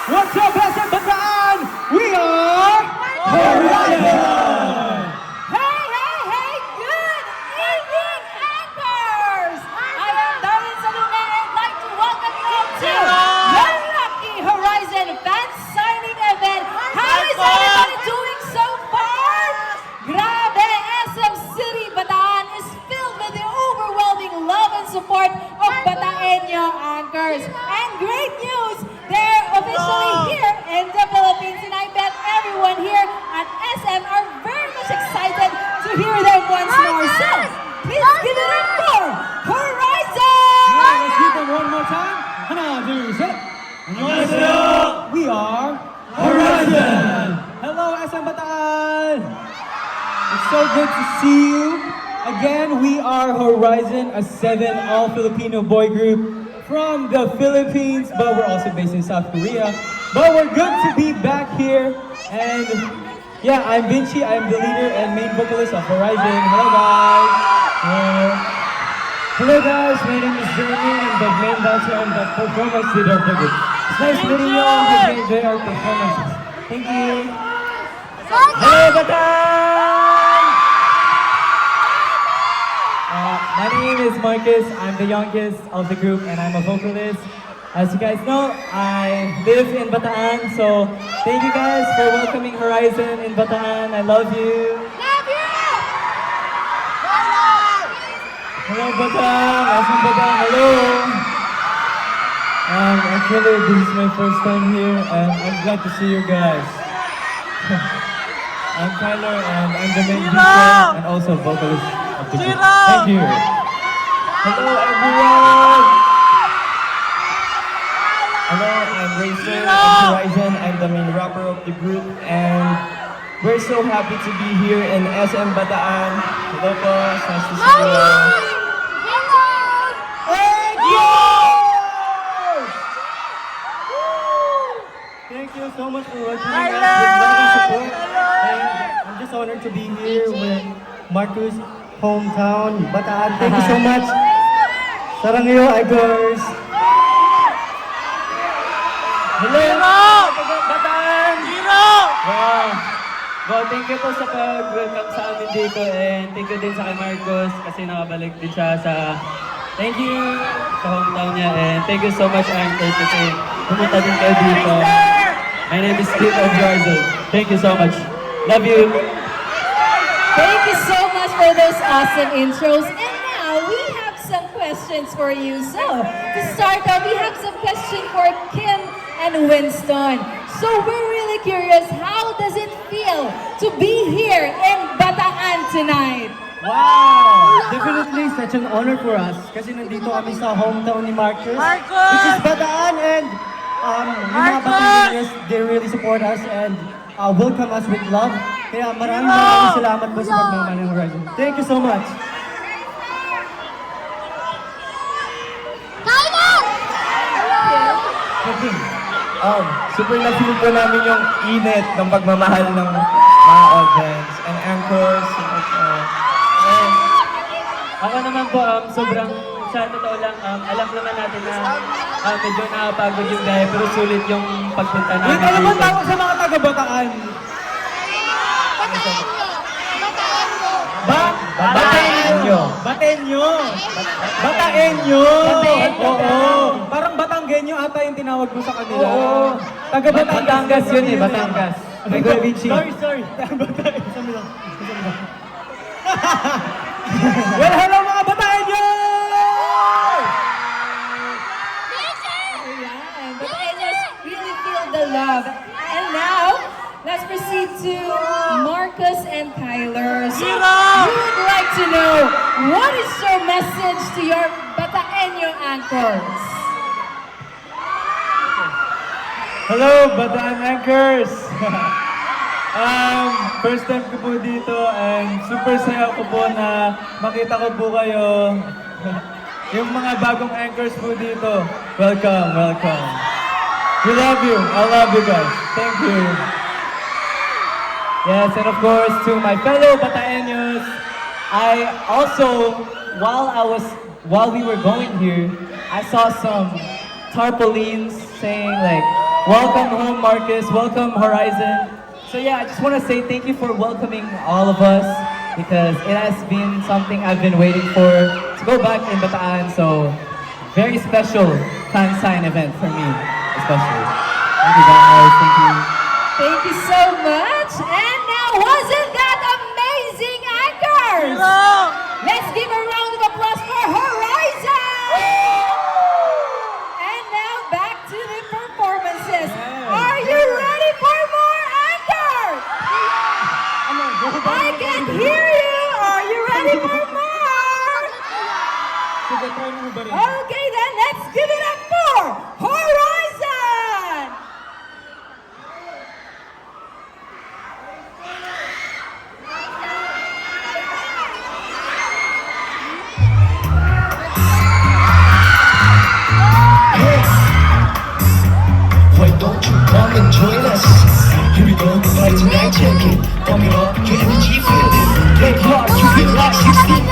What's up, SM Bataan? We are Horizon! Hey, hey, hey! Good evening, anchors! I am Darwin Salome and I'd like to welcome you all to the Lucky Horizon fan signing event. How is everybody doing so far? Grabe, SM City Bataan is filled with the overwhelming love and support of Bataeño anchors. And great news, they're officially here in the Philippines, and I bet everyone here at SM are very much excited to hear them once more. So, please give it up for Horizon! Let's hear them one more time. 하나, 둘, 셋. 안녕하세요. We are Horizon. Hello, SM Bataan. It's so good to see you. Again, we are Horizon, a 7 all-Filipino boy group from the Philippines, but we're also based in South Korea. But we're good to be back here. And yeah, I'm Vinci. I'm the leader and main vocalist of Horizon. Hello, guys. Hello, guys. My name is Jeremy. I'm the main dancer and the performance leader of the group. It's nice meeting you all. Hope you enjoy our performances. Thank you. Hello, Bataan! My name is Marcus. I'm the youngest of the group and I'm a vocalist. As you guys know, I live in Bataan, so thank you guys for welcoming Horizon in Bataan. I love you. Love you! Hello, Bataan. SM Bataan. Hello. Actually, this is my first time here and I'm glad to see you guys. I'm Tyler and I'm the main guitar and also vocalist of the group. Thank you. Hello, everyone. Hello, I'm Racer of Horizon. I'm the main rapper of the group and we're so happy to be here in SM Bataan. Hello po, it's nice to see you all. Thank you so much for welcoming us with love and support. And I'm just honored to be here with Marcus, hometown, Bataan. Thank you so much. Sarangyo, Igors. Hello! Bataan! Wow! Well, thank you po sa pag-welcome sa amin dito and thank you din sa kay Marcos kasi nakabalik din siya sa thank you sa hometown niya and thank you so much Anchor kasi pumunta din kayo dito. My name is Steve of Horizon. Thank you so much. Love you. Thank you so much for those awesome intros. And now we have some questions for you. So, to start off, we have some questions for Kim and Winston. So, we're really curious, how does it feel to be here in Bataan tonight? Wow! Definitely such an honor for us kasi nandito kami sa hometown ni Marcus. Which is Bataan and yung mga Bataanians, they really support us and welcome us with love. Kaya maraming salamat po sa pagmamahal ng Horizon. Thank you so much. Super na-feel po namin yung init ng pagmamahal ng mga audience and anchors. And ako naman po, sobrang sa totoo lang, alam naman natin na medyo nakapagod yung dahil pero sulit yung pagpunta namin Wait, ano ba dito. tawag sa mga taga-Bataan? Bataenyo. Batenyo! Bataenyo! Oo! Parang Batanggenyo ata yung tinawag mo sa kanila. Oo. Taga-Batangas Batangas yun eh, Batangas. May Kuya Vinci. Sorry. Well, hello mga Bataenyo! Ayan, Bataeños really feel the love. And now, let's proceed to Marcus and Tyler. So, we would like to know, what is your message to your Bataeño anchors? Hello, Bataan Anchors! First time ko po dito and super saya ko po na makita ko po kayo. Yung mga bagong anchors po dito. Welcome, welcome. We love you. I love you guys. Thank you. Yes, and of course, to my fellow Bataeños, I also, while we were going here, I saw some tarpaulins saying like, Welcome home, Marcus. Welcome, Horizon. So yeah, I just want to say thank you for welcoming all of us because it has been something I've been waiting for to go back in Bataan. So very special fan sign event for me, especially. Thank you guys. Thank you. Thank you so much. And now, wasn't that amazing, anchors? Let's give a round of applause for Horizon. And now back to the performances. Are you ready for more anchors? I can hear you. Are you ready for more? Okay, then let's give it up for Horizon. Why don't you come and join us? Here we go, fight tonight, check it. Pump it up, your energy, feel it. Get hard, you feel like 16